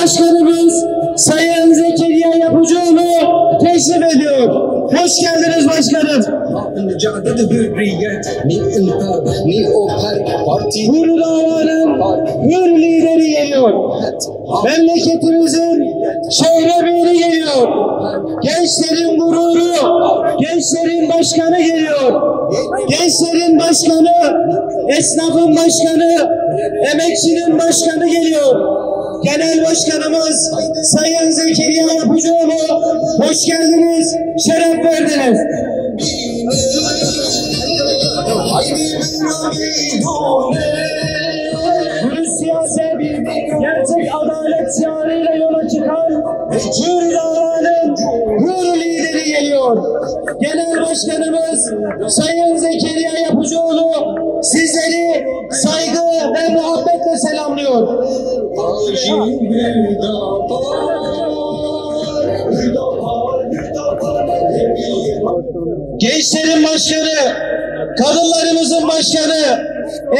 Başkanımız Sayın Zekeriya Yapıcıoğlu teşrif ediyor. Hoş geldiniz başkanım. Hür davanın hür lideri geliyor. Memleketimizin şehremini geliyor. Gençlerin gururu, gençlerin başkanı geliyor. Gençlerin başkanı, esnafın başkanı, emekçinin başkanı geliyor. Genel Başkanımız Sayın Zekeriya Yapıcıoğlu, hoş geldiniz, şeref verdiniz. Dürüst siyaset, gerçek adalet şiarıyla yola çıkan hür davanın hür lideri geliyor. Genel Başkanımız Sayın Zekeriya Yapıcıoğlu sizleri saygı ve muhabbetle selamlıyor. Gençlerin başkanı, kadınlarımızın başkanı,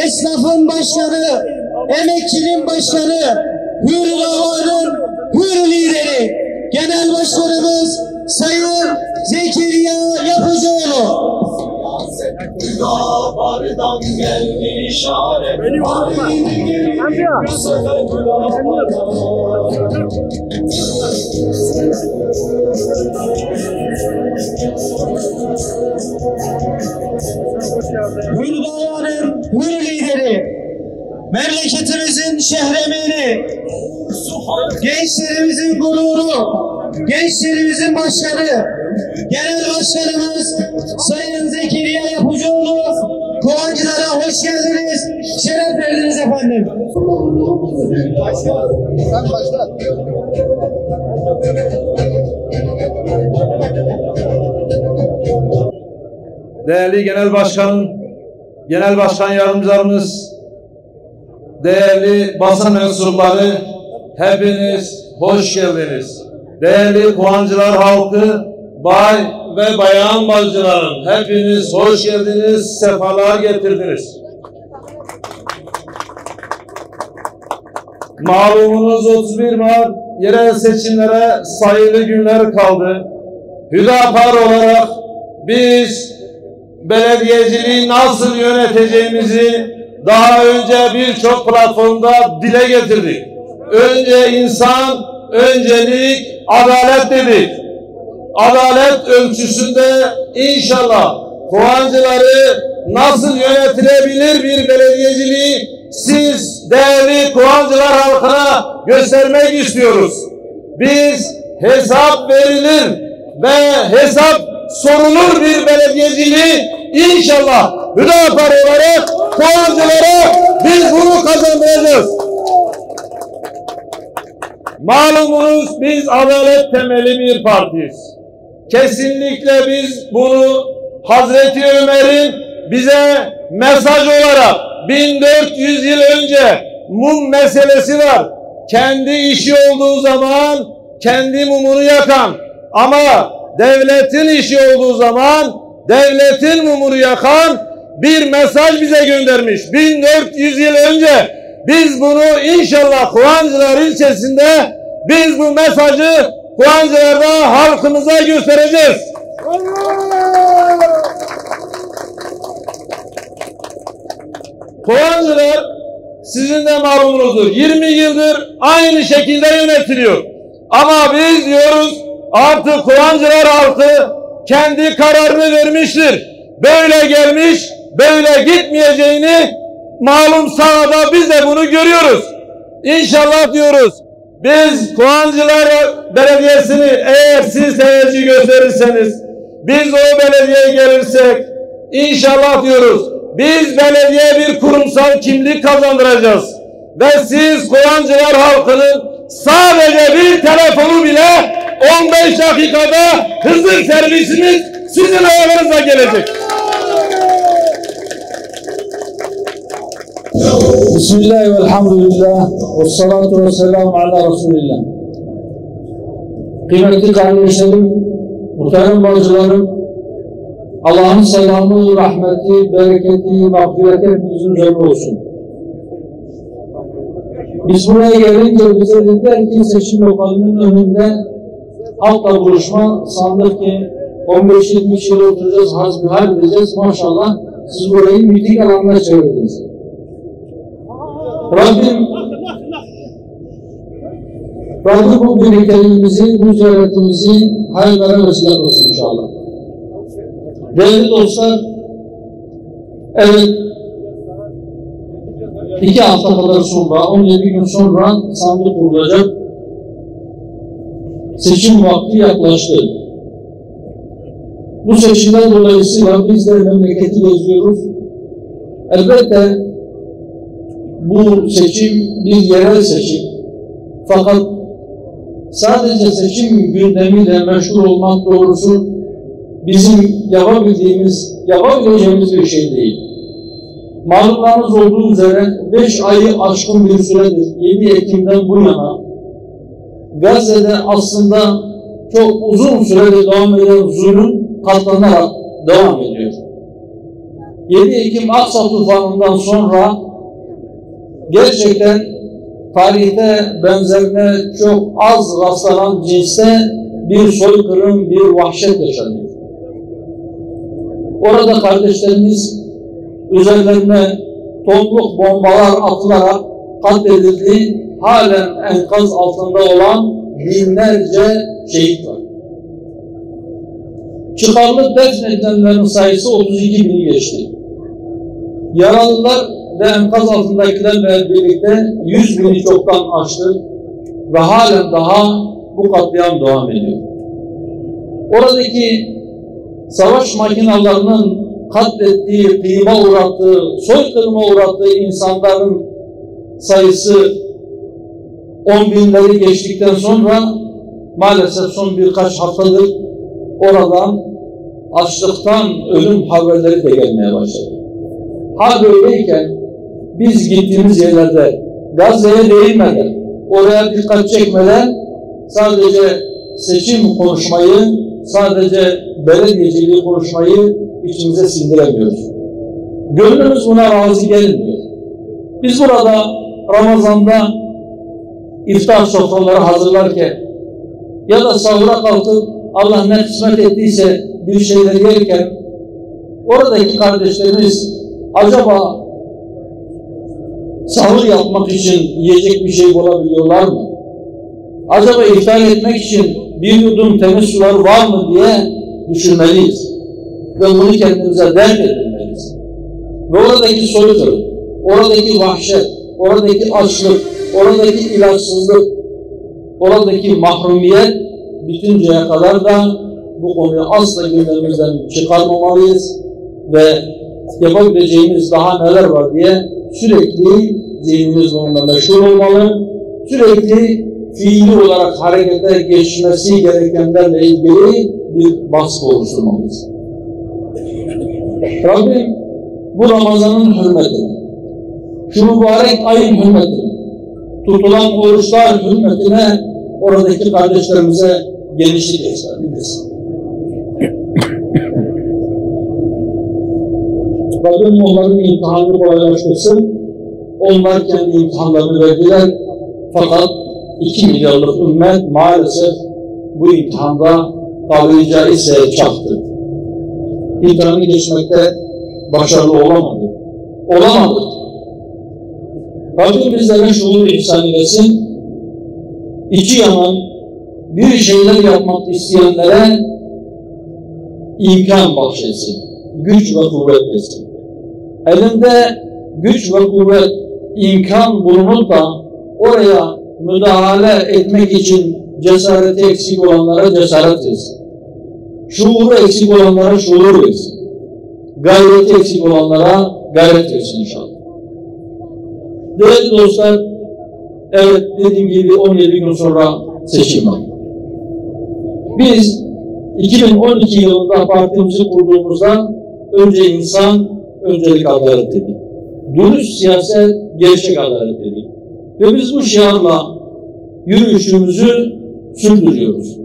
esnafın başkanı, emekçinin başkanı, hür davanın hür lideri, genel başkanımız Sayın Zekeriya Yapıcıoğlu. Davardan geldi işaret. Beni unutma. Hür davanın hür lideri, memleketimizin şehremini, gençlerimizin gururu, gençlerimizin başkanı, genel başkanımız Sayın Zekeriya Yapıcıoğlu, Kovancılara hoş geldiniz, şeref verdiniz efendim. Sen başla. Değerli Genel Başkan, Genel Başkan Yardımcılarımız, değerli basın mensupları, hepiniz hoş geldiniz. Değerli Kovancılar halkı, bay ve bayan bacılarım, hepiniz hoş geldiniz, sefalar getirdiniz. Malumunuz 31 Mart yerel seçimlere sayılı günler kaldı. Hüdapar olarak biz belediyeciliği nasıl yöneteceğimizi daha önce birçok platformda dile getirdik. Önce insan, öncelik, adalet dedik. Adalet ölçüsünde inşallah Kovancıları nasıl yönetilebilir bir belediyeciliği siz değerli Kovancılar halkına göstermek istiyoruz. Biz hesap verilir ve hesap sorulur bir belediyeciliği inşallah Hüdapar olarak Kovancılara biz bunu kazandıracağız. Malumunuz biz adalet temelli bir partiyiz. Kesinlikle biz bunu Hazreti Ömer'in bize mesaj olarak 1400 yıl önce mum meselesi var. Kendi işi olduğu zaman kendi mumunu yakan ama devletin işi olduğu zaman devletin mumunu yakan bir mesaj bize göndermiş. 1400 yıl önce biz bunu inşallah Kovancılar ilçesinde biz bu mesajı Kovancılar'da halkımıza göstereceğiz. Kovancılar sizin de malumunuzdur. 20 yıldır aynı şekilde yönetiliyor. Ama biz diyoruz artık Kovancılar halkı kendi kararını vermiştir. Böyle gelmiş, böyle gitmeyeceğini malum sahada biz de bunu görüyoruz. İnşallah diyoruz. Biz Kovancılar Belediyesi'ni eğer siz teveccüh gösterirseniz, biz o belediyeye gelirsek inşallah diyoruz biz belediye bir kurumsal kimlik kazandıracağız. Ve siz Kovancılar halkının sadece bir telefonu bile 15 dakikada hızlı servisimiz sizin ayağınıza gelecek. Bismillah ve elhamdülillah ve salatu ve selamu ala Resulillah. Kıymetli kardeşlerim, muhterem bacılarım, Allah'ın selamı, rahmeti, bereketi, mağfireti hepimizin üzerine olsun. Biz buraya gelince bize dediler ki seçim lokalinin önünde halkla buluşma, sandık ki 15-20 yıl oturacağız, hasbihal edeceğiz. Maşallah siz burayı miting alanına çevirdiniz. Rabbim bu birlikteliğimizi, bu ziyaretimizi hayırlara vesile olsun inşallah. Değerli dostlar, evet 2 hafta kadar sonra, 17 gün sonra sandık kurulacak. Seçim vakti yaklaştı. Bu seçimler dolayısıyla biz de memleketi geziyoruz. Elbette bu seçim bir yerel seçim. Fakat sadece seçim gündemiyle meşgul olmak doğrusu bizim yapabileceğimiz bir şey değil. Malumlarınız olduğu üzere 5 ayı aşkın bir süredir 7 Ekim'den bu yana Gazze'de aslında çok uzun sürede devam eden zulüm katlanarak devam ediyor. 7 Ekim Aksa tufanından sonra gerçekten tarihte benzerine çok az rastlanan cinste bir soykırım, bir vahşet yaşanıyor. Orada kardeşlerimiz üzerlerine tonluk bombalar atılarak katledildi. Halen enkaz altında olan binlerce şehit var. Çıkarılıp defnedilenlerin sayısı 32 bini geçti. Yaralılar ve enkaz altındakilerle birlikte 100 bini çoktan aştı ve halen daha bu katliam devam ediyor. Oradaki savaş makinalarının katlettiği, kıyıma uğrattığı, soykırıma uğrattığı insanların sayısı 10 binleri geçtikten sonra maalesef son birkaç haftadır oradan açlıktan ölüm haberleri de gelmeye başladı. Hal böyleyken biz gittiğimiz yerlerde Gazze'ye değinmeden, oraya dikkat çekmeden sadece seçim konuşmayı, sadece belediyeciliği konuşmayı içimize sindiremiyoruz. Gönlümüz buna razı gelmiyor. Biz burada Ramazan'da iftar sofraları hazırlarken ya da sahura kalkıp Allah ne kısmet ettiyse bir şeyler yerken oradaki kardeşlerimiz acaba sahur yapmak için yiyecek bir şey bulabiliyorlar mı? Acaba iftar etmek için bir yudum temiz sular var mı diye düşünmeliyiz. Ve bunu kendimize dert edinmeliyiz. Ve oradaki soykırım, oradaki vahşet, oradaki açlık, oradaki ilaçsızlık, oradaki mahrumiyet bitinceye kadar da bu konuyu asla gündemimizden çıkarmamalıyız ve yapabileceğimiz daha neler var diye sürekli zihnimiz onunla meşgul olmalı, sürekli fiili olarak harekete geçmesi gerekenlerle ilgili bir baskı oluşturmalıyız. Rabbim bu Ramazan'ın hürmetine, şu mübarek ayın hürmetine, tutulan oruçlar hürmetine oradaki kardeşlerimize genişlik göstermeliyiz. Rabbim onların imtihanını kolaylaştırsın. Onlar kendi imtihanlarını verdiler. Fakat 2 milyarlık ümmet maalesef bu imtihanda tabiri caizse çaktı. İmtihanı geçmekte başarılı olamadı. Rabbim bizlere şuur ihsan eylesin. İçi yanan bir şeyler yapmak isteyenlere imkan bahşetsin. Güç ve kuvvet versin. Elinde güç ve kuvvet, imkan bulunup da oraya müdahale etmek için cesareti eksik olanlara cesaret versin. Şuuru eksik olanlara şuur versin. Gayreti eksik olanlara gayret versin inşallah. Değerli dostlar, evet dediğim gibi 17 gün sonra seçim var. Biz 2012 yılında partimizi kurduğumuzda önce insan, öncelik adalet dedik. Dürüst siyaset, gerçek adalet dedik. Ve biz bu şiarla yürüyüşümüzü sürdürüyoruz.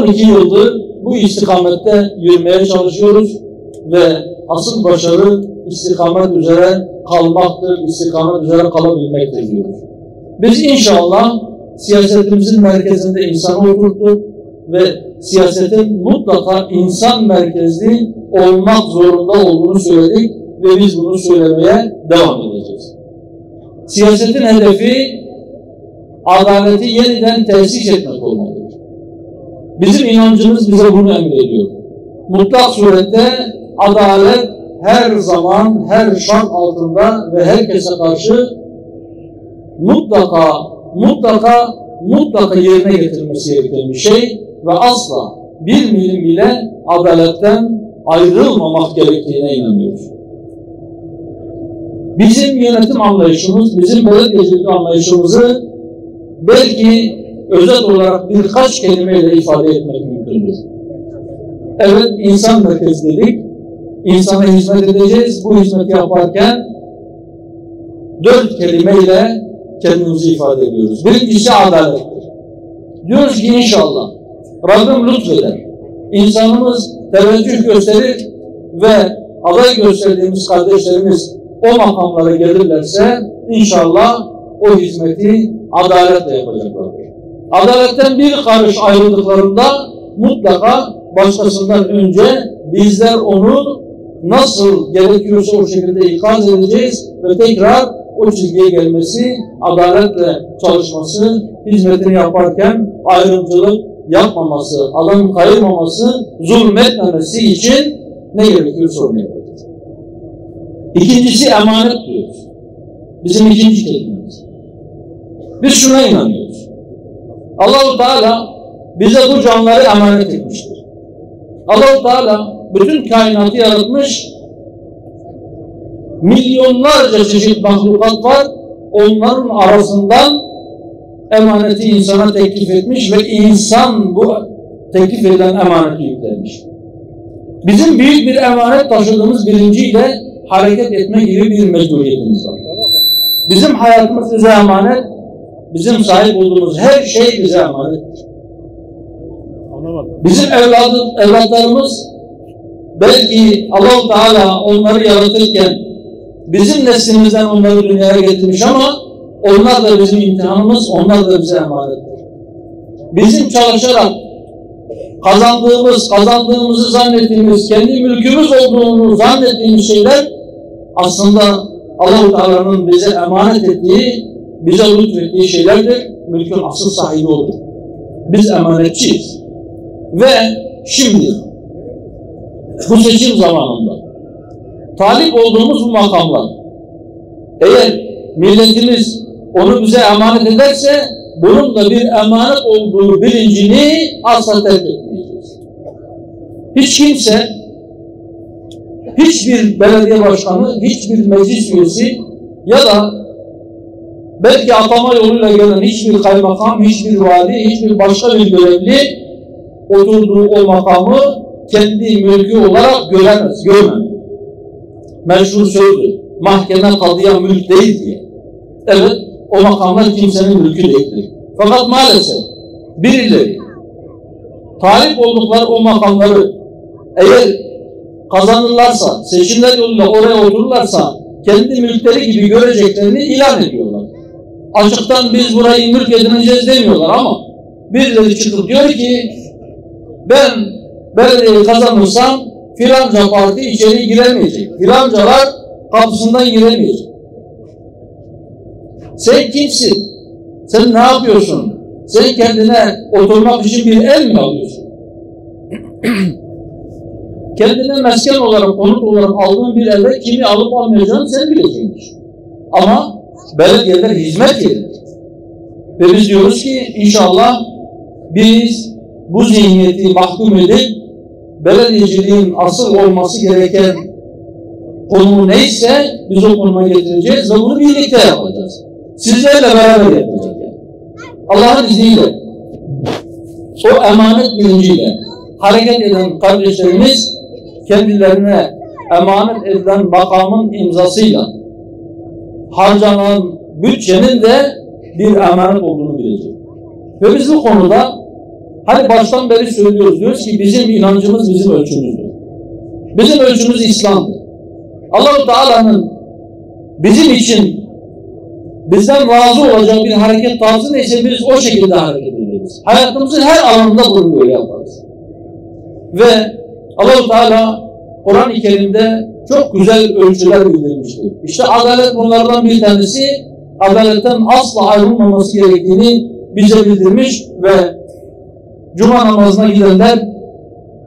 12 yıldır bu istikamette yürümeye çalışıyoruz ve asıl başarı istikamet üzere kalmaktır, istikamet üzere kalabilmektir diyoruz. Biz inşallah siyasetimizin merkezinde insanı oturttuk ve siyasetin mutlaka insan merkezli olmak zorunda olduğunu söyledik ve biz bunu söylemeye devam edeceğiz. Siyasetin hedefi adaleti yeniden tesis etmek olmalıdır. Bizim inancımız bize bunu emrediyor. Mutlak surette adalet her zaman, her şart altında ve herkese karşı mutlaka yerine getirilmesi gereken bir şey ve asla bir milim bile adaletten ayrılmamak gerektiğine inanıyoruz. Bizim yönetim anlayışımız, bizim belediyecilik anlayışımızı belki özet olarak birkaç kelimeyle ifade etmek mümkündür. Evet, insan merkezlilik, insana hizmet edeceğiz. Bu hizmeti yaparken 4 kelimeyle kendimizi ifade ediyoruz. Birincisi adalettir. Diyoruz ki inşallah Rabbim lütfeder. İnsanımız teveccüh gösterir ve aday gösterdiğimiz kardeşlerimiz o makamlara gelirlerse inşallah o hizmeti adaletle yapacaklardır. Adaletten bir karış ayrıldıklarında mutlaka başkasından önce bizler onu nasıl gerekiyorsa o şekilde ikaz edeceğiz ve tekrar o çizgiye gelmesi, adaletle çalışması, hizmetini yaparken ayrımcılık yapmaması, adam kayırmaması, zulmetmemesi için ne gerekiyorsa onu yapacağız. İkincisi emanet diyoruz. Bizim ikinci kelimemiz. Biz şuna inanıyoruz. Allah-u Teala bize bu canları emanet etmiştir. Allah-u Teala bütün kainatı yaratmış, milyonlarca çeşit mahlukat var, onların arasından emaneti insana teklif etmiş ve insan bu teklif edilen emaneti yüklenmiş. Bizim büyük bir emanet taşıdığımız bilinciyle hareket etme gibi bir mecburiyetimiz var. Bizim hayatımız bize emanet, bizim sahip olduğumuz her şey bize emanettir. Bizim evlatlarımız belki Allah-u Teala onları yaratırken bizim neslimizden onları dünyaya getirmiş ama onlar da bizim imtihanımız, onlar da bize emanettir. Bizim çalışarak kazandığımızı zannettiğimiz, kendi mülkümüz olduğunu zannettiğimiz şeyler aslında Allah-u Teala'nın bize emanet ettiği, bize lütfettiği şeylerdir. Mülkün asıl sahibi odur. Biz emanetçiyiz. Ve şimdi bu seçim zamanında talip olduğumuz bu makamlar eğer milletimiz onu bize emanet ederse bunun da bir emanet olduğu bilincini asla terk etmeyeceğiz. Hiç kimse, hiçbir belediye başkanı, hiçbir meclis üyesi ya da belki atama yoluyla gelen hiçbir kaymakam, hiçbir vali, hiçbir başka bir görevli oturduğu o makamı kendi mülkü olarak göremez. Meşhur sözdür. Mahkeme kadıya mülk değil diye. Evet, o makamlar kimsenin mülkü değildir. Fakat maalesef birileri talip oldukları o makamları eğer kazanırlarsa, seçimler yoluyla oraya otururlarsa kendi mülkleri gibi göreceklerini ilan ediyorlar. Açıktan biz burayı mülk edineceğiz demiyorlar ama birileri çıkıp diyor ki ben belediyeyi kazanırsam filanca parti içeri giremeyecek. Filancalar kapısından giremeyecek. Sen kimsin? Sen ne yapıyorsun? Sen kendine oturmak için bir ev mi alıyorsun? Kendine mesken olarak, konut olarak aldığın bir eve kimi alıp almayacağını sen bileceksin. Ama belediyeler hizmet yeridir. Ve biz diyoruz ki inşallah biz bu zihniyeti mahkum edip belediyeciliğin asıl olması gereken konumu neyse biz o konuma getireceğiz ve bunu birlikte yapacağız. Sizlerle beraber yapacağız. Allah'ın izniyle o emanet bilinciyle hareket eden kardeşlerimiz kendilerine emanet edilen makamın imzasıyla harcanan bütçenin de bir emanet olduğunu bilecek. Ve biz bu konuda hani baştan beri söylüyoruz, diyoruz ki bizim inancımız bizim ölçümüzdür. Bizim ölçümüz İslam'dır. Allah-u Teala'nın bizim için bizden razı olacağı bir hareket tarzı neyse biz o şekilde hareket ederiz. Hayatımızın her alanında bunu böyle yaparız. Ve Allah-u Teala Kur'an-ı Kerim'de çok güzel ölçüler bildirmiştir. İşte adalet bunlardan bir tanesi, adaletten asla ayrılmaması gerektiğini bize bildirmiş ve Cuma namazına gidenler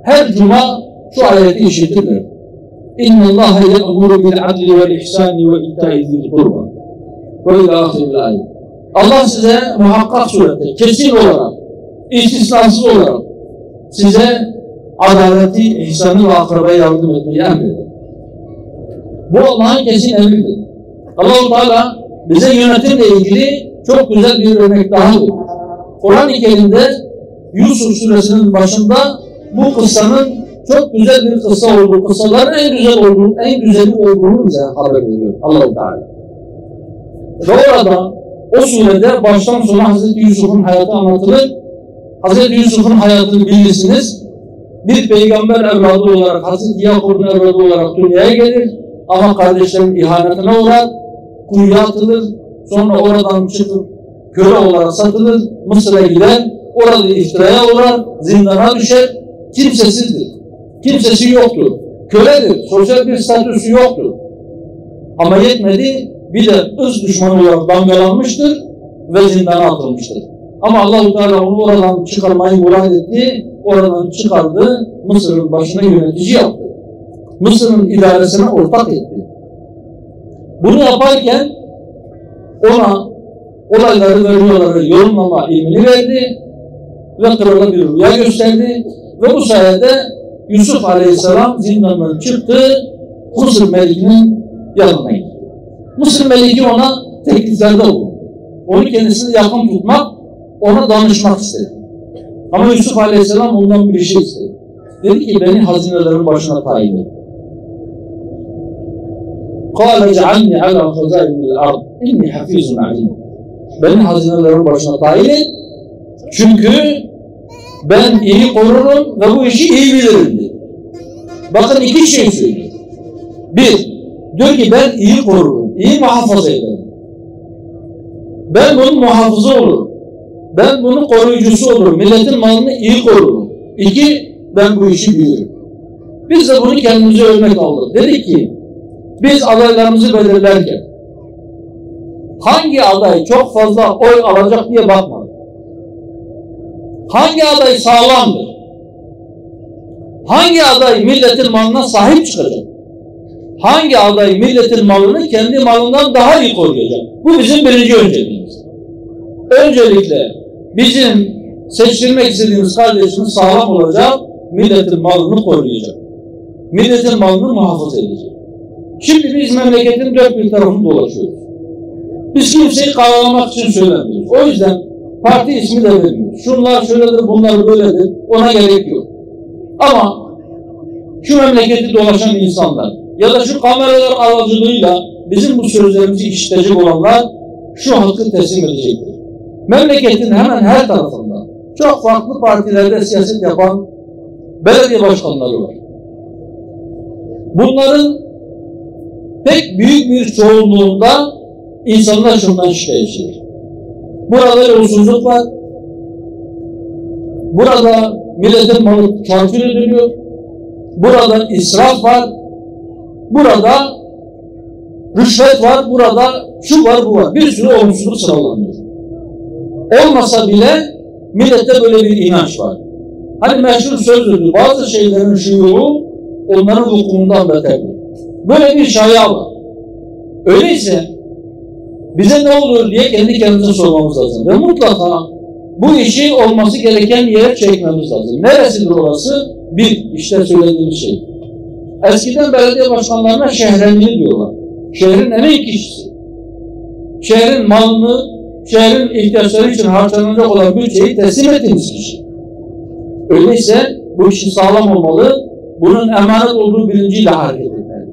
her Cuma şu ayeti işitirler. İnne Allahe ye'muru bil adli vel ihsani ve ita'i zil kurba. Ve ila ahiril ayet. Allah size muhakkak surette, kesin olarak, istisnasız olarak size adaleti, ihsanı ve akrabaya yardım etmeyi emreder. Bu Allah'ın kesin emridir. Allah-u Teala bize yönetimle ilgili çok güzel bir örnek daha veriyor. Kur'an-ı Kerim'de Yusuf suresinin başında bu kıssanın çok güzel bir kıssa olduğu, kıssaların en güzeli olduğunu bize haber veriyor Allah-u Teala. Ve orada o surede baştan sona Hazreti Yusuf'un hayatı anlatılır. Hazreti Yusuf'un hayatını bilirsiniz. Bir peygamber evladı olarak, Hazreti Yakup'un evladı olarak dünyaya gelir. Ama kardeşlerin ihanetine uğrar, kuyuya atılır. Sonra oradan çıkıp köle olarak satılır, Mısır'a gider. Orada iftiraya uğrar, zindana düşer. Kimsesizdir. Kimsesi yoktur. Köledir. Sosyal bir statüsü yoktur. Ama yetmedi, bir de ırz düşmanı olarak damgalanmıştır ve zindana atılmıştır. Ama Allah-u Teala onu oradan çıkarmayı murad etti. Oradan çıkardı, Mısır'ın başına yönetici yaptı. Mısır'ın idaresine ortak etti. Bunu yaparken ona olayları ve rüyaları yorumlama ilmini verdi ve krala bir rüya gösterdi ve bu sayede Yusuf Aleyhisselam zindandan çıktı, Mısır Meliki'nin yanına gitti. Mısır Meliki ona tekliflerde bulundu. Onu kendisine yakın tutmak, ona danışmak istedi. Ama Yusuf Aleyhisselam ondan bir şey istedi. Dedi ki beni hazinelerin başına tayin et. قَالَ جَعَلْنِي عَلَى خَزَائِنِ الْأَرْضِ اِنِّي حَفِيظٌ عَلِيمٌ. Beni hazinelerin başına tayin et. Çünkü ben iyi korurum ve bu işi iyi bilirim dedi. Bakın iki şey söylüyor. Bir, diyor ki ben iyi korurum, iyi muhafaza ederim. Ben bunun muhafızı olurum. Ben bunun koruyucusu olurum. Milletin malını iyi korurum. İki, ben bu işi bilirim. Biz de bunu kendimize örnek aldık. Dedik ki, biz adaylarımızı belirlerken hangi aday çok fazla oy alacak diye bakmadık. Hangi aday sağlamdır? Hangi aday milletin malına sahip çıkacak? Hangi aday milletin malını kendi malından daha iyi koruyacak? Bu bizim birinci önceliğimiz. Öncelikle bizim seçilmek istediğimiz kardeşimiz sağlam olacak, milletin malını koruyacak. Milletin malını muhafaza edecek. Şimdi biz memleketin dört bir tarafını dolaşıyoruz. Biz kimseyi karalamak için söylemiyoruz. O yüzden parti ismi de vermiyoruz. Şunlar şöyledir, bunlar böyledir. Ona gerek yok. Ama şu memleketi dolaşan insanlar ya da şu kameralar aracılığıyla bizim bu sözlerimizi işitecek olanlar şu hakkı teslim edecektir. Memleketin hemen her tarafında çok farklı partilerde siyaset yapan belediye başkanları var. Bunların pek büyük bir çoğunluğunda insanlar şundan şikayetçidir. Burada yolsuzluk var. Burada milletin malı çarçur ediliyor. Burada israf var. Burada rüşvet var. Burada şu var bu var. Bir sürü olumsuzluk sıralanıyor. Olmasa bile millette böyle bir inanç var. Hani meşhur sözdür. Bazı şeylerin şuuru onların hukumundan beterdir. Böyle bir şaya var. Öyleyse bize ne olur diye kendi kendimize sormamız lazım. Ve mutlaka bu işi olması gereken yere çekmemiz lazım. Neresidir orası? Bir, işte söylediğim şey. Eskiden belediye başkanlarına şehrenli diyorlar. Şehrin emeği kişisi. Şehrin malını, şehrin ihtiyaçları için harcanacak olan bütçeyi teslim ettiğimiz kişi. Öyleyse bu işin sağlam olmalı, bunun emanet olduğu bilinciyle hareket etmeli.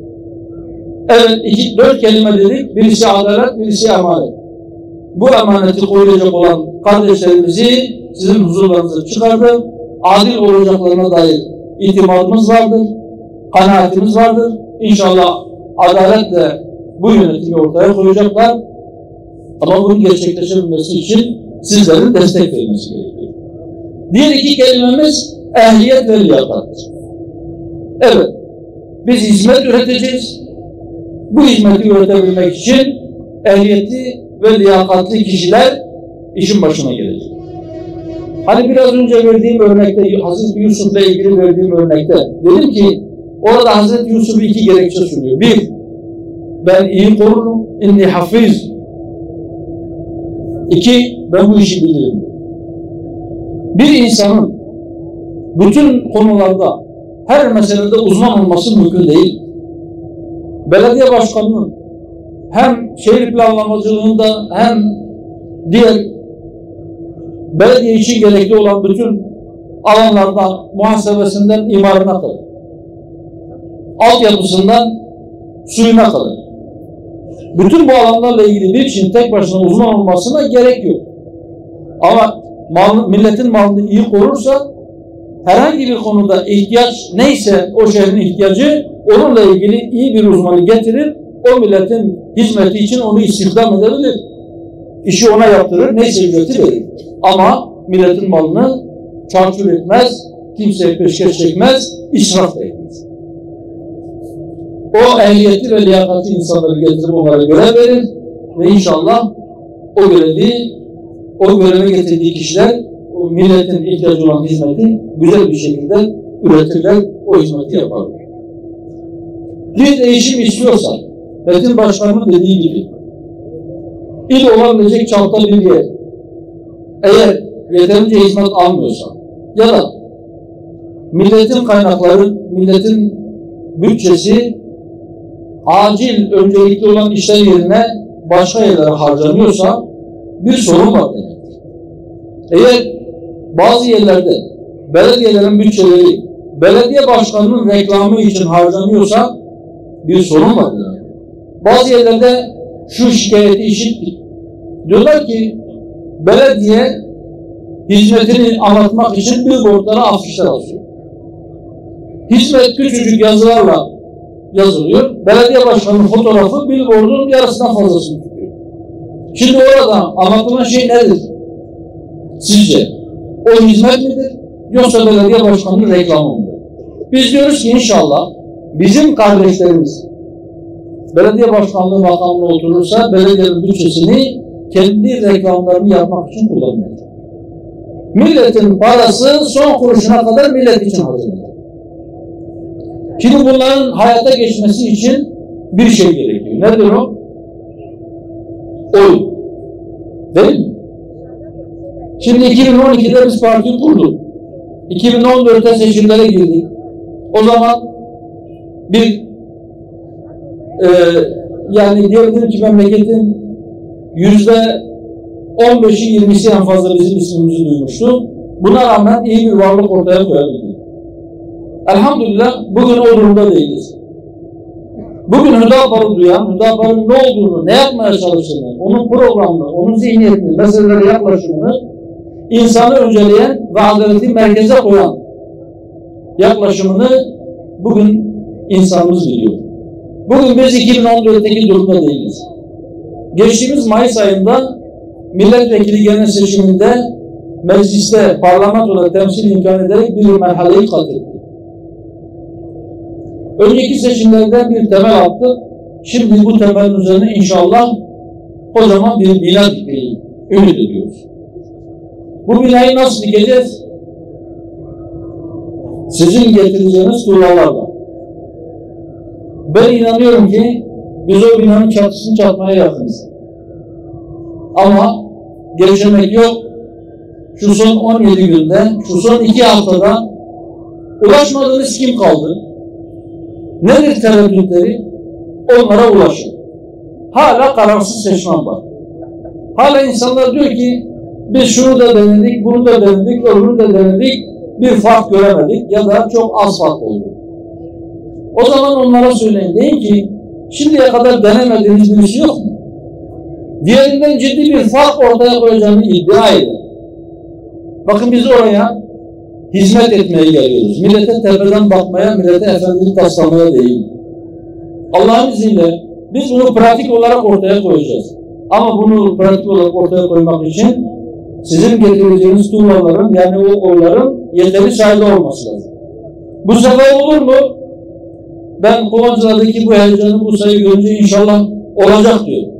Evet, 4 kelime dedik, birisi adalet, birisi emanet. Bu emaneti koruyacak olan kardeşlerimizi sizin huzurlarınıza çıkardım. Adil olacaklarına dair itimadımız vardır, kanaatimiz vardır. İnşallah adaletle bu yönetimi ortaya koyacaklar. Ama bunun gerçekleşebilmesi için sizlerin destek vermesi gerekiyor. Diğer 2 kelimemiz ehliyet ve liyakattır. Evet, biz hizmet üreteceğiz. Bu hizmeti üretebilmek için ehliyetli ve liyakatli kişiler işin başına gelecek. Hani biraz önce verdiğim örnekte, Hazreti Yusuf'la ilgili verdiğim örnekte dedim ki orada Hazreti Yusuf 2 gerekçe sunuyor. 1, ben iyi korurum, inni hafiz. 2, ben bu işi bilirim. Bir insanın bütün konularda, her meselede uzman olması mümkün değil. Belediye başkanının hem şehir planlamacılığında hem diğer belediye için gerekli olan bütün alanlarda muhasebesinden imarına kadar, altyapısından suyuna kadar, bütün bu alanlarla ilgili bir kişinin tek başına uzman olmasına gerek yok. Ama milletin malını iyi korursa herhangi bir konuda ihtiyaç neyse o şehrin ihtiyacı onunla ilgili iyi bir uzmanı getirir, o milletin hizmeti için onu istihdam edebilir. İşi ona yaptırır, neyse ücreti verir. Ama milletin malını çarçur etmez, kimseye peşkeş çekmez, israf da etmez. O ehliyetli ve liyakatli insanları getirip onlara görev verir ve inşallah o göreve getirdiği kişiler o milletin ihtiyacı olan hizmeti güzel bir şekilde üretirler, o hizmeti yaparlar. Bir değişim istiyorsa, Metin Başkan'ın dediği gibi, il olabilecek çapta bir yer, eğer yeterince hizmet almıyorsa ya da milletin kaynakları, milletin bütçesi acil, öncelikli olan işler yerine başka yerlere harcanıyorsa bir sorun var demektir. Eğer bazı yerlerde belediyelerin bütçeleri belediye başkanının reklamı için harcanıyorsa bir sorun var demektir. Bazı yerlerde şu şikayeti işittik. Diyorlar ki belediye hizmetini anlatmak için billboardlara afişler asıyor. Hizmet küçücük yazılarla yazılıyor. Belediye başkanının fotoğrafı billboardun yarısından fazlasını tutuyor. Şimdi orada anlatılan şey nedir? Sizce o hizmet midir? Yoksa belediye başkanının reklamı mıdır? Biz diyoruz ki inşallah bizim kardeşlerimiz belediye başkanlığı makamına oturursa belediyenin bütçesini kendi reklamlarını yapmak için kullanıyor. Milletin parası son kuruşuna kadar millet için harcanıyor. Şimdi bunların hayata geçmesi için bir şey gerekiyor. Nedir o? Oy. Değil mi? Şimdi 2012'de biz parti kurduk. 2014'te seçimlere girdik. O zaman bir yani diyebilirim ki memleketin %15'i 20'si en fazla bizim ismimizi duymuştu. Buna rağmen iyi bir varlık ortaya koyabildik. Elhamdülillah bugün o durumda değiliz. Bugün Hüdapar'ı duyan, Hüdapar'ın ne olduğunu, ne yapmaya çalıştığını, onun programını, onun zihniyetini, meselelere yaklaşımını insanı önceleyen ve adaleti merkeze koyan yaklaşımını bugün insanımız biliyor. Bugün biz 2014'teki durumda değiliz. Geçtiğimiz Mayıs ayında milletvekili genel seçiminde mecliste parlamentoda temsil imkan ederek bir merhaleyi kat ettik. Önceki seçimlerden bir temel attık. Şimdi bu temelin üzerine inşallah kocaman bir bina dikmeyi ümit ediyoruz. Bu binayı nasıl dikeceğiz? Sizin getireceğiniz tuğlalarla. Ben inanıyorum ki biz o binanın çatısını çatmaya yakınız. Ama gevşemek yok. Şu son 17 günde, şu son 2 haftada Ulaşmadığınız kim kaldı? Nedir tereddütleri? Onlara ulaşın. Hala kararsız seçmen var. Hala insanlar diyor ki biz şunu da denedik, bunu da denedik, öbürünü de denedik, bir fark göremedik ya da çok az fark oldu. O zaman onlara söyleyin, deyin ki şimdiye kadar denemediğiniz bir şey yok mu? Diğerinden ciddi bir fark ortaya koyacağını iddia edin. Bakın biz oraya hizmet etmeye geliyoruz. Millete tepeden bakmaya, millete efendilik taslamaya değil. Allah'ın izniyle biz bunu pratik olarak ortaya koyacağız. Ama bunu pratik olarak ortaya koymak için sizin getireceğiniz tuğlaların, yani o oyların yeteri sayıda olması lazım. Bu sefer olur mu? Ben Kovancılar'daki bu heyecanı, bu sayı görünce inşallah olacak diyorum.